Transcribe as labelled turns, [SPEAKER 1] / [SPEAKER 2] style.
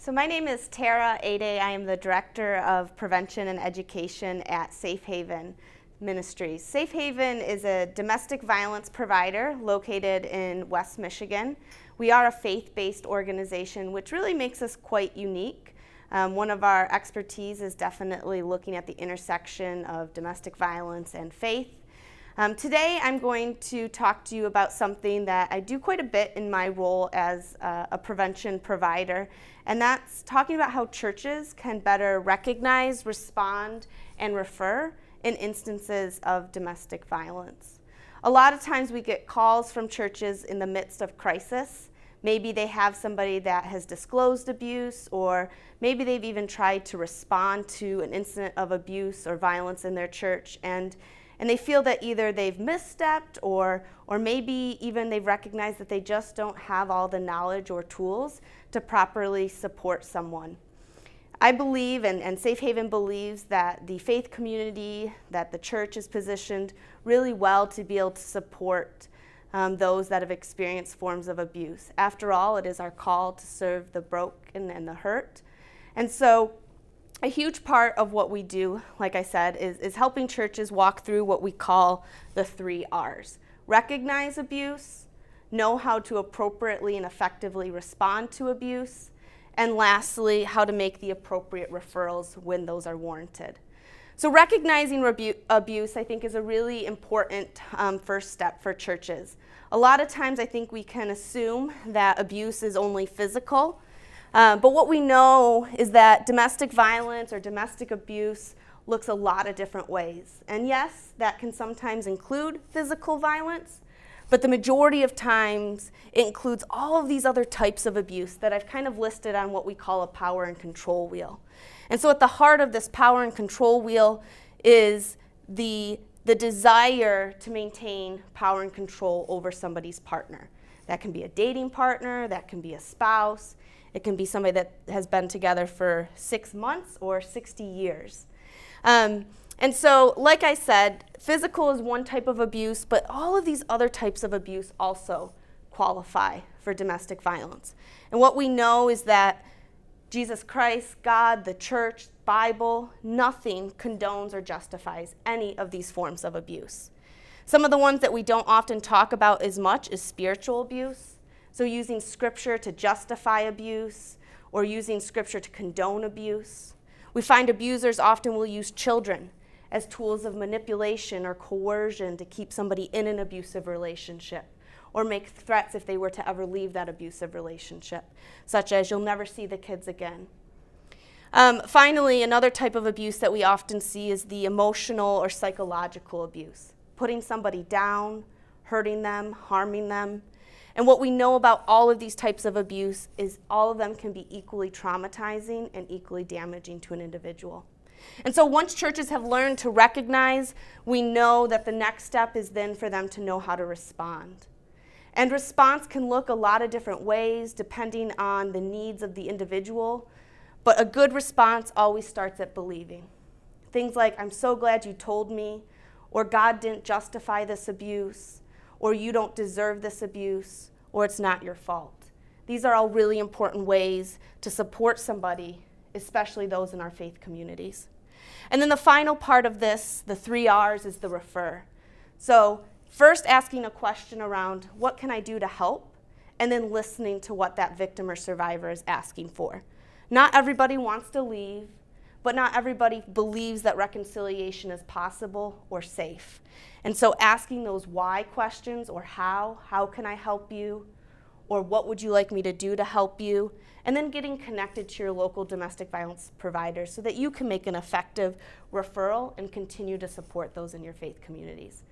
[SPEAKER 1] So my name is Tara Aday. I am the Director of Prevention and Education at Safe Haven Ministries. Safe Haven is a domestic violence provider located in West Michigan. We are a faith-based organization, which really makes us quite unique. One of our expertise is definitely looking at the intersection of domestic violence and faith. Today I'm going to talk to you about something that I do quite a bit in my role as a prevention provider, and that's talking about how churches can better recognize, respond, and refer in instances of domestic violence. A lot of times we get calls from churches in the midst of crisis. Maybe they have somebody that has disclosed abuse, or maybe they've even tried to respond to an incident of abuse or violence in their church, and they feel that either they've misstepped or maybe even they've recognized that they just don't have all the knowledge or tools to properly support someone. I believe, and Safe Haven believes, that the faith community, that the church is positioned really well to be able to support those that have experienced forms of abuse. After all, it is our call to serve the broken and the hurt. And so a huge part of what we do, like I said, is helping churches walk through what we call the 3 R's. Recognize abuse, know how to appropriately and effectively respond to abuse, and lastly, how to make the appropriate referrals when those are warranted. So recognizing abuse, I think, is a really important first step for churches. A lot of times I think we can assume that abuse is only physical, but what we know is that domestic violence or domestic abuse looks a lot of different ways. And yes, that can sometimes include physical violence, but the majority of times it includes all of these other types of abuse that I've kind of listed on what we call a power and control wheel. And so at the heart of this power and control wheel is the desire to maintain power and control over somebody's partner. That can be a dating partner, that can be a spouse, it can be somebody that has been together for 6 months or 60 years. And so, like I said, physical is one type of abuse, but all of these other types of abuse also qualify for domestic violence. And what we know is that Jesus Christ, God, the church, Bible, nothing condones or justifies any of these forms of abuse. Some of the ones that we don't often talk about as much is spiritual abuse. So using scripture to justify abuse or using scripture to condone abuse. We find abusers often will use children as tools of manipulation or coercion to keep somebody in an abusive relationship, or make threats if they were to ever leave that abusive relationship, such as you'll never see the kids again. Finally, another type of abuse that we often see is the emotional or psychological abuse, putting somebody down, hurting them, harming them. And what we know about all of these types of abuse is all of them can be equally traumatizing and equally damaging to an individual. And so once churches have learned to recognize, we know that the next step is then for them to know how to respond. And response can look a lot of different ways depending on the needs of the individual, but a good response always starts at believing. Things like, I'm so glad you told me, or God didn't justify this abuse, or you don't deserve this abuse, or it's not your fault. These are all really important ways to support somebody, especially those in our faith communities. And then the final part of this, the 3 R's, is the refer. So first asking a question around, what can I do to help? And then listening to what that victim or survivor is asking for. Not everybody wants to leave, but not everybody believes that reconciliation is possible or safe. And so asking those why questions, or how can I help you, or what would you like me to do to help you, and then getting connected to your local domestic violence providers so that you can make an effective referral and continue to support those in your faith communities.